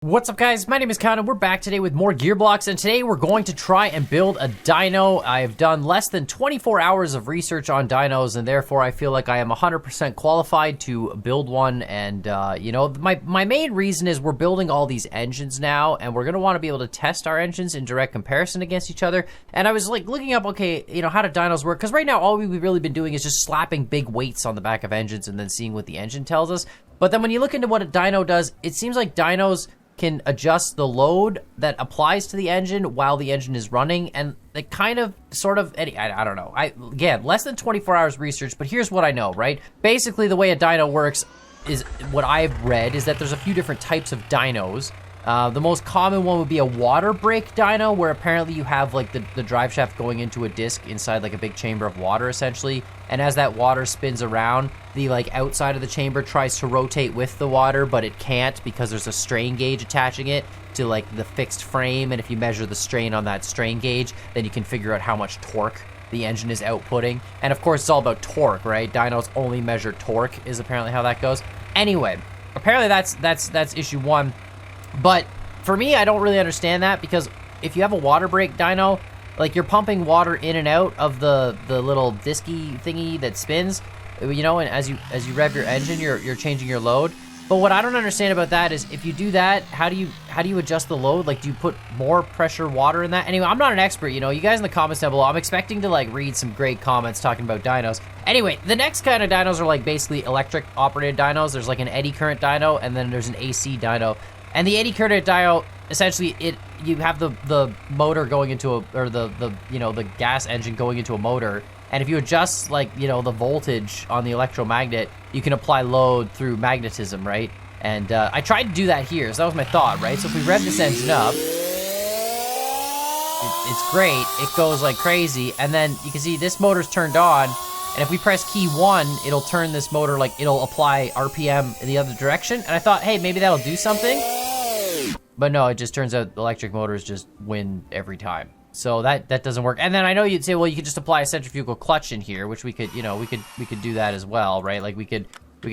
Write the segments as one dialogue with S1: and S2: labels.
S1: What's up, guys? My name is Count and we're back today with more Gearblocks, and today we're going to try and build a dyno. I've done less than 24 hours of research on dynos, and therefore I feel like I am 100% qualified to build one. And you know, my main reason is we're building all these engines now, and we're going to want to be able to test our engines in direct comparison against each other. And I was like looking up, okay, you know, how do dynos work? Because right now all we've really been doing is just slapping big weights on the back of engines and then seeing what the engine tells us. But then when you look into what a dyno does, it seems like dynos can adjust the load that applies to the engine while the engine is running, and they kind of sort of I don't know. Again, less than 24 hours research, but here's what I know, right? Basically, the way a dyno works is what I've read is that there's a few different types of dynos. The most common one would be a water brake dyno, where apparently you have like the drive shaft going into a disc inside like a big chamber of water essentially, and as that water spins around, the like outside of the chamber tries to rotate with the water, but it can't because there's a strain gauge attaching it to like the fixed frame, and if you measure the strain on that strain gauge, then you can figure out how much torque the engine is outputting. And of course it's all about torque, right? Dynos only measure torque is apparently how that goes. Anyway, apparently that's issue one. But for me, I don't really understand that, because if you have a water brake dyno, like you're pumping water in and out of the little disky thingy that spins, you know, and as you rev your engine, you're changing your load. But what I don't understand about that is if you do that, how do you adjust the load? Like, do you put more pressure water in that? Anyway, I'm not an expert, you know. You guys in the comments down below, I'm expecting to like read some great comments talking about dynos. Anyway, the next kind of dynos are like basically electric operated dynos. There's like an eddy current dyno, and then there's an AC dyno. And the eddy current dyno, essentially, you have the motor going into the gas engine going into a motor, and if you adjust like, you know, the voltage on the electromagnet, you can apply load through magnetism, right? And I tried to do that here, so that was my thought, right? So if we rev this engine up, it's great. It goes like crazy, and then you can see this motor's turned on. And if we press key 1, it'll turn this motor, like, it'll apply RPM in the other direction. And I thought, hey, maybe that'll do something. But no, it just turns out electric motors just win every time. So that doesn't work. And then I know you'd say, well, you could just apply a centrifugal clutch in here, which we could, you know, we could do that as well, right? Like we could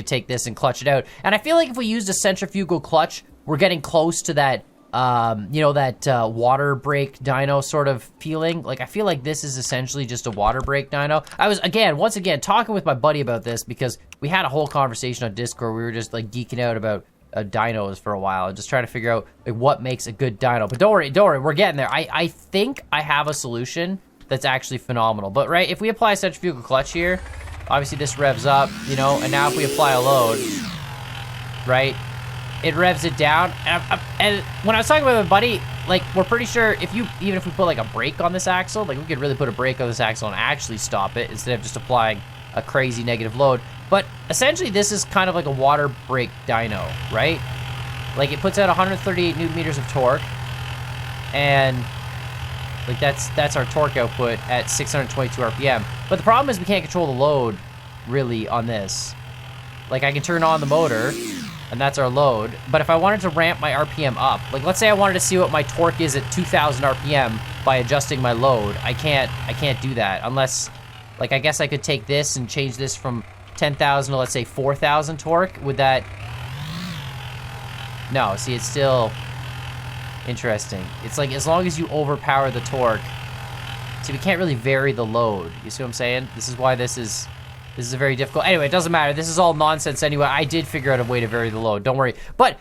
S1: take this and clutch it out. And I feel like if we used a centrifugal clutch, we're getting close to that, you know, that water brake dyno sort of feeling. Like, I feel like this is essentially just a water brake dyno. I was, once again, talking with my buddy about this because we had a whole conversation on Discord. We were just, like, geeking out about dynos for a while and just trying to figure out, like, what makes a good dyno. But don't worry, we're getting there. I think I have a solution that's actually phenomenal. But, right, if we apply a centrifugal clutch here, obviously this revs up, you know, and now if we apply a load, right, it revs it down. And when I was talking with my buddy, like, we're pretty sure even if we put like a brake on this axle, like we could really put a brake on this axle and actually stop it instead of just applying a crazy negative load. But essentially this is kind of like a water brake dyno, right? Like, it puts out 138 newton meters of torque, and like that's our torque output at 622 RPM. But the problem is we can't control the load really on this. Like, I can turn on the motor, and that's our load. But if I wanted to ramp my RPM up, like let's say I wanted to see what my torque is at 2,000 RPM by adjusting my load, I can't do that unless, like, I guess I could take this and change this from 10,000 to, let's say, 4,000 torque. Would that? No, see, it's still interesting. It's like, as long as you overpower the torque, see, we can't really vary the load. You see what I'm saying? This is why this is a very difficult. Anyway, it doesn't matter. This is all nonsense anyway. I did figure out a way to vary the load. Don't worry. But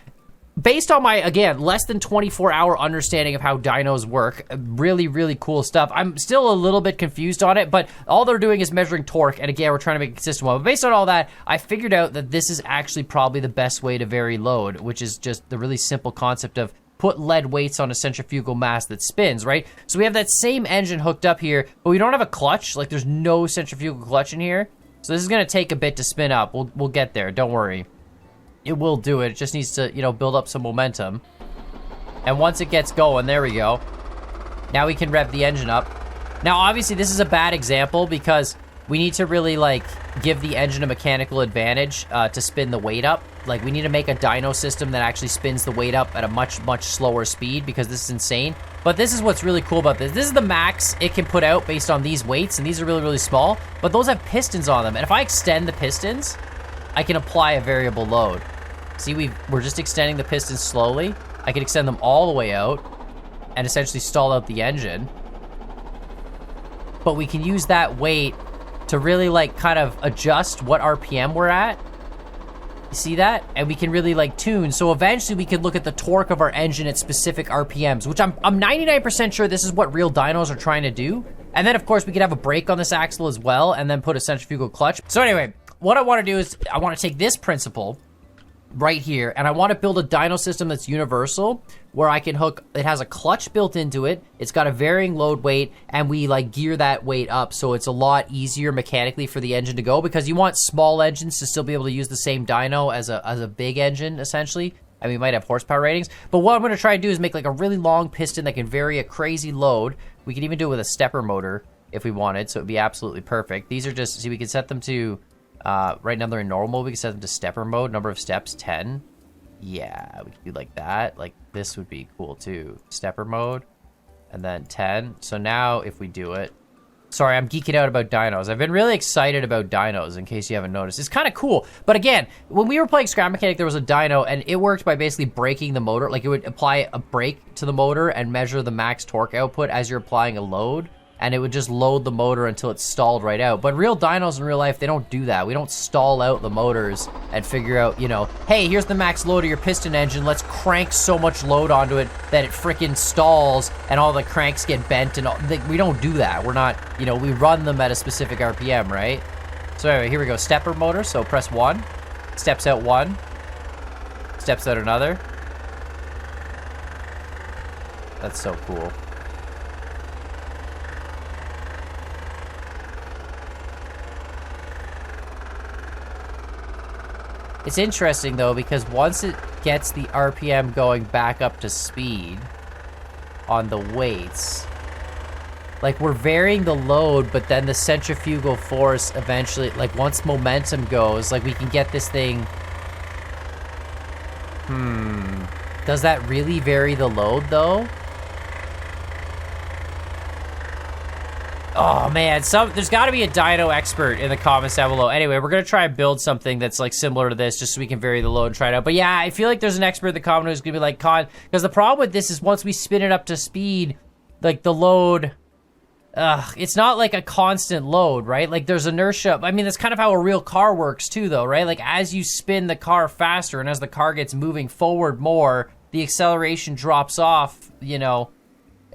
S1: based on my, again, less than 24-hour understanding of how dynos work, really, really cool stuff. I'm still a little bit confused on it, but all they're doing is measuring torque. And again, we're trying to make a consistent one. But based on all that, I figured out that this is actually probably the best way to vary load, which is just the really simple concept of put lead weights on a centrifugal mass that spins, right? So we have that same engine hooked up here, but we don't have a clutch. Like, there's no centrifugal clutch in here. So this is going to take a bit to spin up. We'll get there. Don't worry. It will do it. It just needs to, you know, build up some momentum. And once it gets going, there we go. Now we can rev the engine up. Now, obviously, this is a bad example because we need to really, like, give the engine a mechanical advantage to spin the weight up. Like, we need to make a dyno system that actually spins the weight up at a much, much slower speed, because this is insane. But this is what's really cool about this. This is the max it can put out based on these weights, and these are really, really small. But those have pistons on them. And if I extend the pistons, I can apply a variable load. See, we're just extending the pistons slowly. I could extend them all the way out and essentially stall out the engine. But we can use that weight to really like kind of adjust what RPM we're at. You see that? And we can really like tune. So eventually we can look at the torque of our engine at specific RPMs, which I'm 99% sure this is what real dynos are trying to do. And then of course we could have a brake on this axle as well and then put a centrifugal clutch. So anyway, what I want to do is I want to take this principle right here and I want to build a dyno system that's universal where I can hook, it has a clutch built into it, it's got a varying load weight, and we like gear that weight up so it's a lot easier mechanically for the engine to go, because you want small engines to still be able to use the same dyno as a big engine essentially. I mean, we might have horsepower ratings, but what I'm going to try and do is make like a really long piston that can vary a crazy load. We could even do it with a stepper motor if we wanted, so it'd be absolutely perfect. These are just, see, we can set them to right now they're in normal mode. We can set them to stepper mode. Number of steps, 10. Yeah, we can do like that. Like this would be cool too. Stepper mode, and then 10. So now if we do it, sorry, I'm geeking out about dynos. I've been really excited about dynos, in case you haven't noticed. It's kind of cool. But again, when we were playing Scrap Mechanic, there was a dyno, and it worked by basically braking the motor. Like it would apply a brake to the motor and measure the max torque output as you're applying a load. And it would just load the motor until it stalled right out. But real dynos in real life, they don't do that. We don't stall out the motors and figure out, you know, hey, here's the max load of your piston engine. Let's crank so much load onto it that it freaking stalls and all the cranks get bent and all. We don't do that. We're not, you know, we run them at a specific RPM, right? So anyway, here we go. Stepper motor. So press 1. Steps out 1. Steps out another. That's so cool. It's interesting though, because once it gets the RPM going back up to speed on the weights, like we're varying the load, but then the centrifugal force eventually, like once momentum goes, like we can get this thing. Does that really vary the load though? Oh man, there's got to be a dyno expert in the comments down below. Anyway, we're gonna try and build something that's like similar to this, just so we can vary the load and try it out. But yeah, I feel like there's an expert in the comment who's gonna be like, Con, because the problem with this is once we spin it up to speed, like the load, it's not like a constant load, right? Like there's inertia. I mean, that's kind of how a real car works too, though, right? Like as you spin the car faster and as the car gets moving forward more, the acceleration drops off, you know.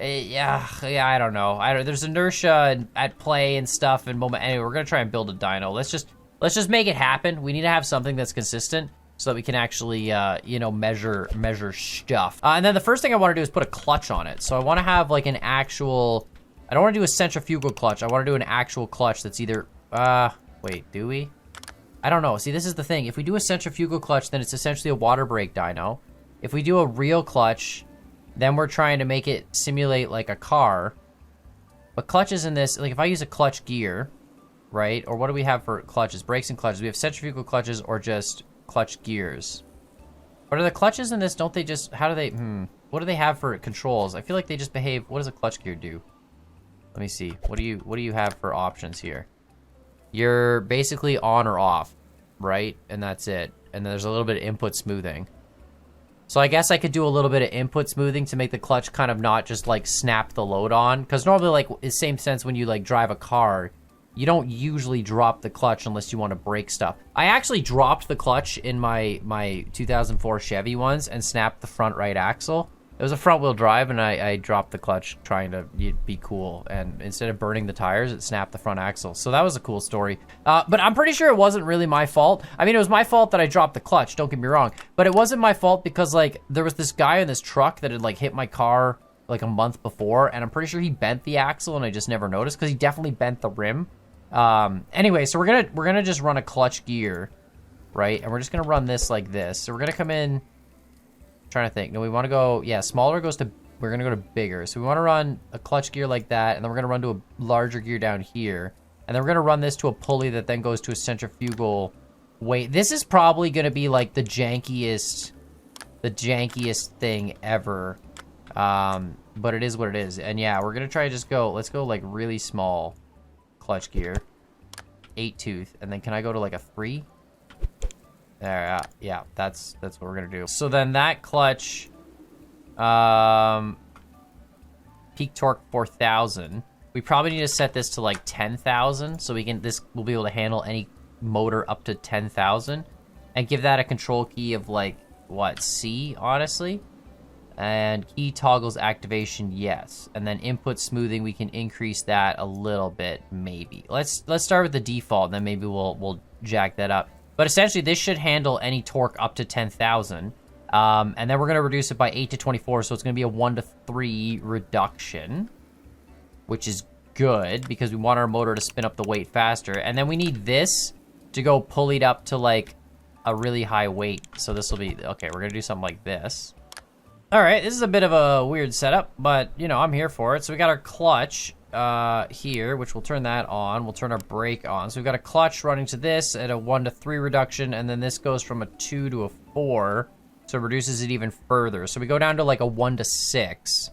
S1: Yeah, I don't know. There's inertia at play and stuff and moment. Anyway, we're gonna try and build a dyno. Let's just make it happen. We need to have something that's consistent so that we can actually, you know, measure stuff. And then the first thing I want to do is put a clutch on it. So I want to have like an actual. I don't want to do a centrifugal clutch. I want to do an actual clutch that's either. Wait, do we? I don't know. See, this is the thing. If we do a centrifugal clutch, then it's essentially a water brake dyno. If we do a real clutch, then we're trying to make it simulate like a car. But clutches in this, like if I use a clutch gear, right? Or what do we have for clutches? Brakes and clutches. We have centrifugal clutches or just clutch gears. But are the clutches in this, don't they just, how do they, what do they have for controls? I feel like they just behave, what does a clutch gear do? Let me see. What do you have for options here? You're basically on or off, right? And that's it. And then there's a little bit of input smoothing. So I guess I could do a little bit of input smoothing to make the clutch kind of not just like snap the load on. Because normally, like, in the same sense, when you like drive a car, you don't usually drop the clutch unless you want to brake stuff. I actually dropped the clutch in my 2004 Chevy ones and snapped the front right axle. It was a front wheel drive and I dropped the clutch trying to be cool. And instead of burning the tires, it snapped the front axle. So that was a cool story. But I'm pretty sure it wasn't really my fault. I mean, it was my fault that I dropped the clutch, don't get me wrong. But it wasn't my fault because like there was this guy in this truck that had like hit my car like a month before. And I'm pretty sure he bent the axle and I just never noticed because he definitely bent the rim. Anyway, so we're gonna just run a clutch gear, right? And we're just gonna run this like this. So we're gonna come in. Trying to think. No, we want to go, yeah, smaller goes to, we're going to go to bigger. So we want to run a clutch gear like that, and then we're going to run to a larger gear down here. And then we're going to run this to a pulley that then goes to a centrifugal weight. This is probably going to be like the jankiest thing ever. But it is what it is. And yeah, we're going to try to just go, let's go like really small clutch gear. 8 tooth. And then can I go to like a 3? There, yeah, that's what we're gonna do. So then that clutch Peak torque 4,000. We probably need to set this to like 10,000 so this will be able to handle any motor up to 10,000, and give that a control key of like what, C, honestly. And key toggles activation, yes. And then input smoothing, we can increase that a little bit, maybe. Let's start with the default, and then maybe we'll jack that up. But essentially, this should handle any torque up to 10,000. And then we're gonna reduce it by 8 to 24, so it's gonna be a 1 to 3 reduction, which is good because we want our motor to spin up the weight faster. And then we need this to go pullied up to like a really high weight. So this will be, okay, we're gonna do something like this. All right, this is a bit of a weird setup, but, you know, I'm here for it. So we got our clutch here, which we'll turn that on. We'll turn our brake on. So we've got a clutch running to this at a 1 to 3 reduction, and then this goes from a 2 to a 4, so it reduces it even further. So we go down to like a 1 to 6,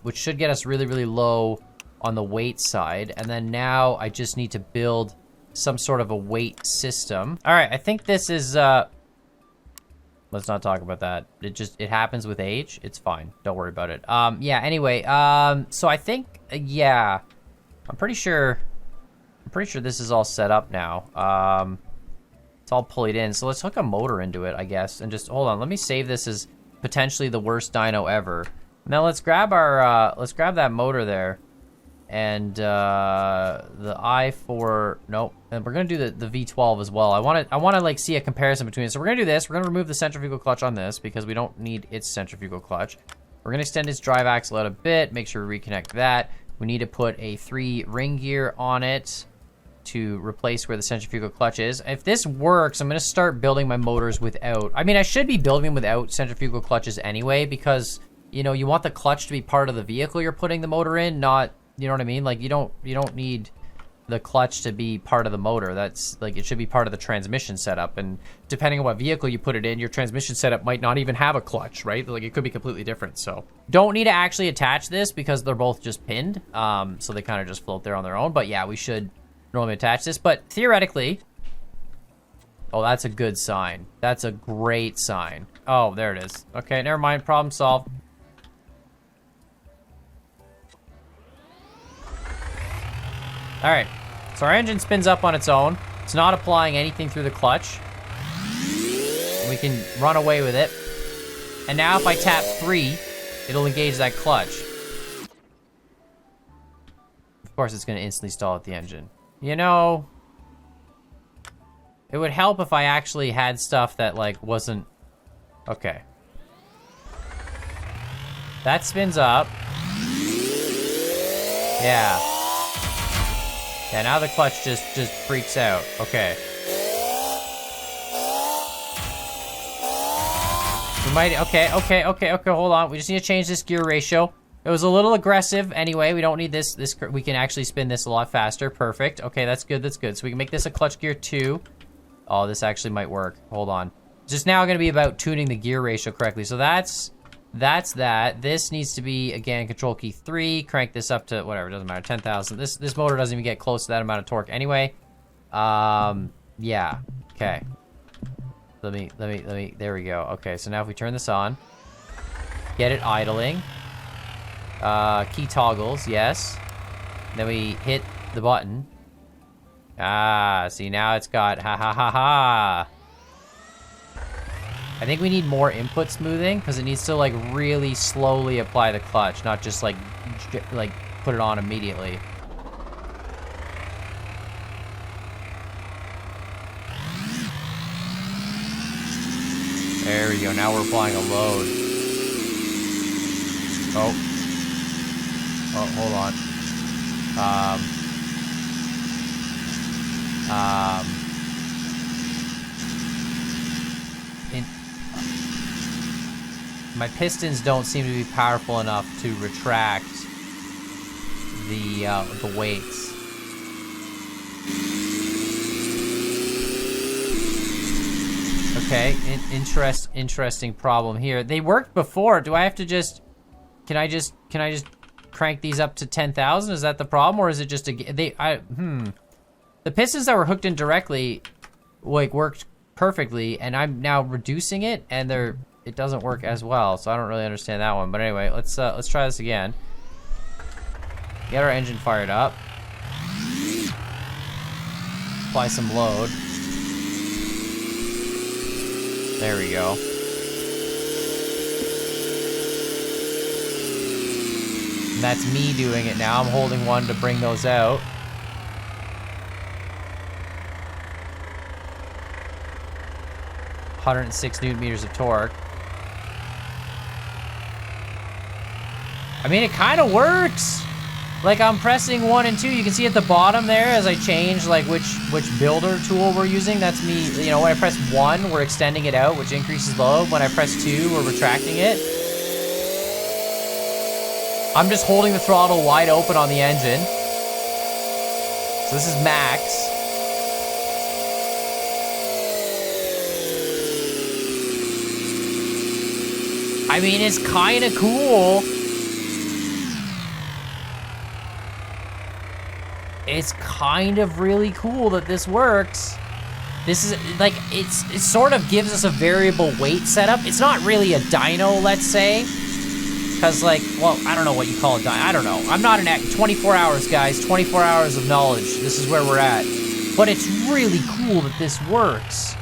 S1: which should get us really, really low on the weight side. And then now I just need to build some sort of a weight system. All right, I think this is... Let's not talk about that. It happens with age. It's fine. Don't worry about it. Yeah, anyway, so I think, yeah, I'm pretty sure this is all set up now. It's all pulleyed in. So let's hook a motor into it, I guess, and just, hold on. Let me save this as potentially the worst dyno ever. Now let's grab let's grab that motor there. And the I4, nope. And we're gonna do the V12 as well. I wanna like see a comparison between it. So we're gonna do this. We're gonna remove the centrifugal clutch on this because we don't need its centrifugal clutch. We're gonna extend its drive axle out a bit. Make sure we reconnect that. We need to put a 3 ring gear on it to replace where the centrifugal clutch is. If this works, I'm gonna start building my motors without. I mean, I should be building them without centrifugal clutches anyway because, you know, you want the clutch to be part of the vehicle you're putting the motor in, not. You know what I mean? Like, you don't need the clutch to be part of the motor. That's, like, it should be part of the transmission setup. And depending on what vehicle you put it in, your transmission setup might not even have a clutch, right? Like, it could be completely different. So, don't need to actually attach this because they're both just pinned. So they kind of just float there on their own. But yeah, we should normally attach this. But theoretically... Oh, that's a good sign. That's a great sign. Oh, there it is. Okay, never mind. Problem solved. All right, so our engine spins up on its own. It's not applying anything through the clutch. We can run away with it. And now if I tap 3, it'll engage that clutch. Of course, it's gonna instantly stall out the engine. You know, it would help if I actually had stuff that like wasn't, okay. That spins up. Yeah. Yeah, now the clutch just freaks out. Okay. We might, okay, hold on. We just need to change this gear ratio. It was a little aggressive anyway. We don't need this, we can actually spin this a lot faster. Perfect. Okay, that's good, So we can make this a clutch gear 2. Oh, this actually might work. Hold on. It's just now gonna be about tuning the gear ratio correctly. So that's that. This needs to be, again, control key 3. Crank this up to, whatever, doesn't matter, 10,000. This motor doesn't even get close to that amount of torque anyway. Yeah, okay. Let me, there we go. Okay, so now if we turn this on, get it idling. Key toggles, yes. Then we hit the button. Ah, see, now it's got, ha. I think we need more input smoothing because it needs to like really slowly apply the clutch, not just like put it on immediately. There we go. Now we're applying a load. Oh, hold on. My pistons don't seem to be powerful enough to retract the weights. Okay, interesting problem here. They worked before. Do I have to just? Can I just crank these up to 10,000? Is that the problem, or is it just the pistons that were hooked in directly, like, worked perfectly, and I'm now reducing it, and they're it doesn't work as well, so I don't really understand that one. But anyway, let's try this again. Get our engine fired up. Apply some load. There we go. And that's me doing it now. I'm holding one to bring those out. (106 Newton meters of torque). I mean, it kind of works. Like, I'm pressing 1 and 2. You can see at the bottom there as I change, like, which builder tool we're using. That's me. You know, when I press 1, we're extending it out, which increases load. When I press 2, we're retracting it. I'm just holding the throttle wide open on the engine. So this is max. I mean, it's kind of cool. It's kind of really cool that this works. This is, like, it sort of gives us a variable weight setup. It's not really a dyno, let's say. Because, like, well, I don't know what you call a dyno. I don't know. I'm not an 24 hours, guys. 24 hours of knowledge. This is where we're at. But it's really cool that this works.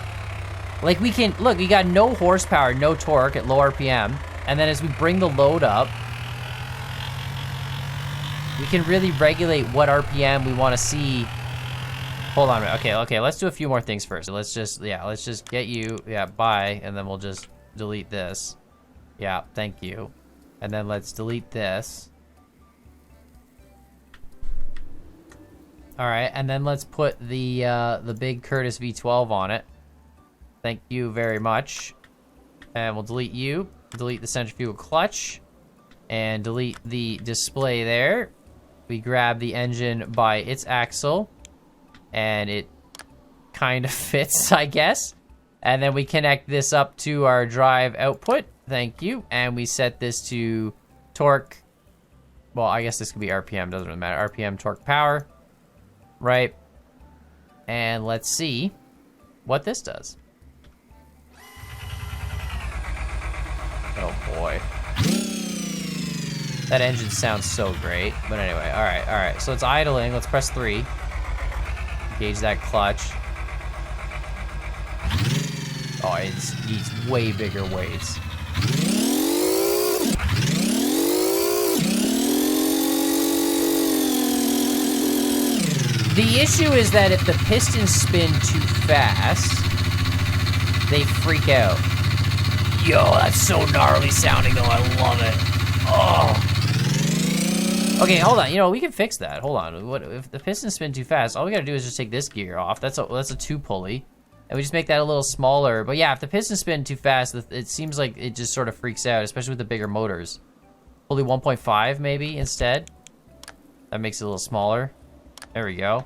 S1: Like, we can, look, we got no horsepower, no torque at low RPM. And then as we bring the load up, we can really regulate what RPM we want to see. Hold on a minute. Okay, let's do a few more things first. Let's just get you, bye, and then we'll just delete this. Yeah, thank you. And then let's delete this. All right, and then let's put the big Curtis V12 on it. Thank you very much. And we'll delete you, delete the centrifugal clutch, and delete the display there. We grab the engine by its axle, and it kind of fits, I guess. And then we connect this up to our drive output. Thank you. And we set this to torque. Well, I guess this could be RPM, doesn't really matter. RPM, torque, power. Right. And let's see what this does. Oh boy. That engine sounds so great. But anyway, all right. So it's idling. Let's press 3. Engage that clutch. Oh, it needs way bigger weights. The issue is that if the pistons spin too fast, they freak out. Yo, that's so gnarly sounding though, I love it. Oh. Okay, hold on, you know, we can fix that. Hold on, what if the pistons spin too fast, all we gotta do is just take this gear off. That's a 2-pulley. And we just make that a little smaller. But yeah, if the pistons spin too fast, it seems like it just sort of freaks out, especially with the bigger motors. Pulley 1.5 maybe instead. That makes it a little smaller. There we go.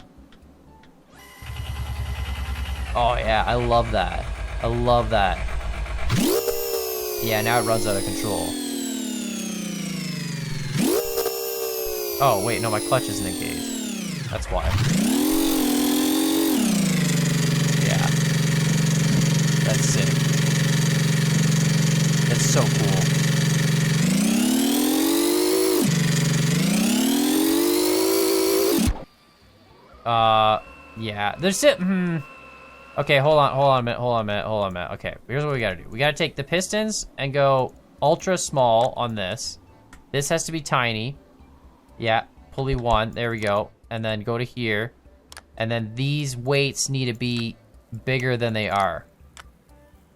S1: Oh yeah, I love that. I love that. Yeah, now it runs out of control. Oh wait, no, my clutch isn't engaged. That's why. Yeah. That's sick. That's so cool. Yeah. There's it. Okay, hold on a minute. Okay, here's what we gotta do. We gotta take the pistons and go ultra small on this. This has to be tiny. Yeah, pulley 1, there we go. And then go to here. And then these weights need to be bigger than they are.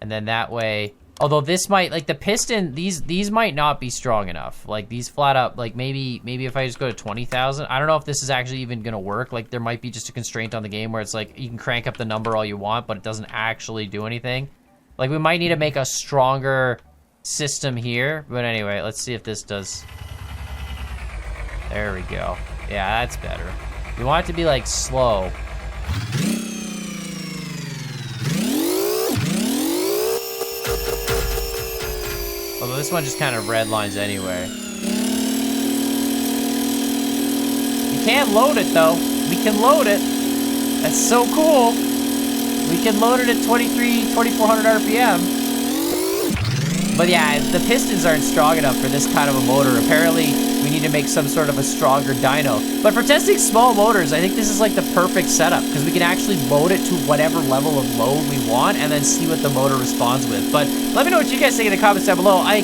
S1: And then that way, although this might, like the piston, these might not be strong enough. Like these flat up, like maybe if I just go to 20,000, I don't know if this is actually even gonna work. Like there might be just a constraint on the game where it's like, you can crank up the number all you want, but it doesn't actually do anything. Like we might need to make a stronger system here. But anyway, let's see if this does. There we go. Yeah, that's better. You want it to be like slow. Although this one just kind of red lines anyway. You can't load it though. We can load it. That's so cool. We can load it at 2400 RPM. But yeah, the pistons aren't strong enough for this kind of a motor. Apparently, we need to make some sort of a stronger dyno. But for testing small motors, I think this is like the perfect setup because we can actually load it to whatever level of load we want and then see what the motor responds with. But let me know what you guys think in the comments down below. I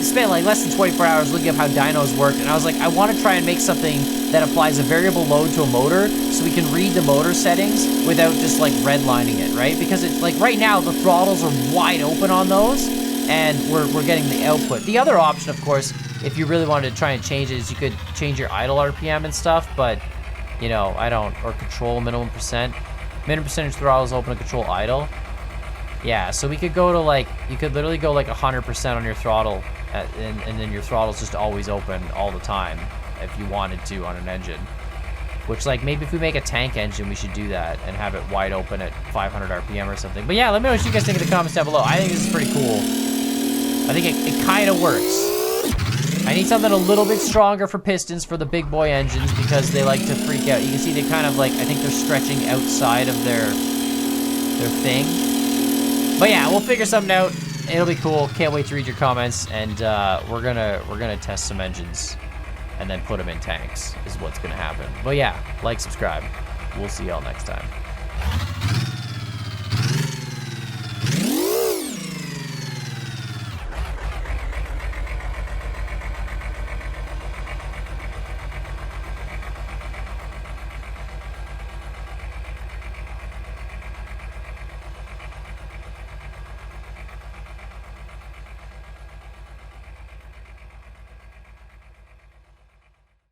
S1: spent like less than 24 hours looking up how dynos work, and I was like, I want to try and make something that applies a variable load to a motor so we can read the motor settings without just like redlining it, right? Because it's like right now the throttles are wide open on those, and we're getting the output. The other option, of course, if you really wanted to try and change it, is you could change your idle RPM and stuff, but, you know, I don't, or control minimum percent. Minimum percentage throttle is open to control idle. Yeah, so we could go to like, you could literally go like 100% on your throttle, and then your throttle's just always open all the time if you wanted to on an engine. Which, like, maybe if we make a tank engine, we should do that and have it wide open at 500 RPM or something. But yeah, let me know what you guys think in the comments down below. I think this is pretty cool. I think it kind of works. I need something a little bit stronger for pistons for the big boy engines because they like to freak out. You can see they kind of like, I think they're stretching outside of their thing. But yeah, we'll figure something out. It'll be cool. Can't wait to read your comments, and we're gonna test some engines and then put them in tanks is what's gonna happen. But yeah, like, subscribe. We'll see y'all next time.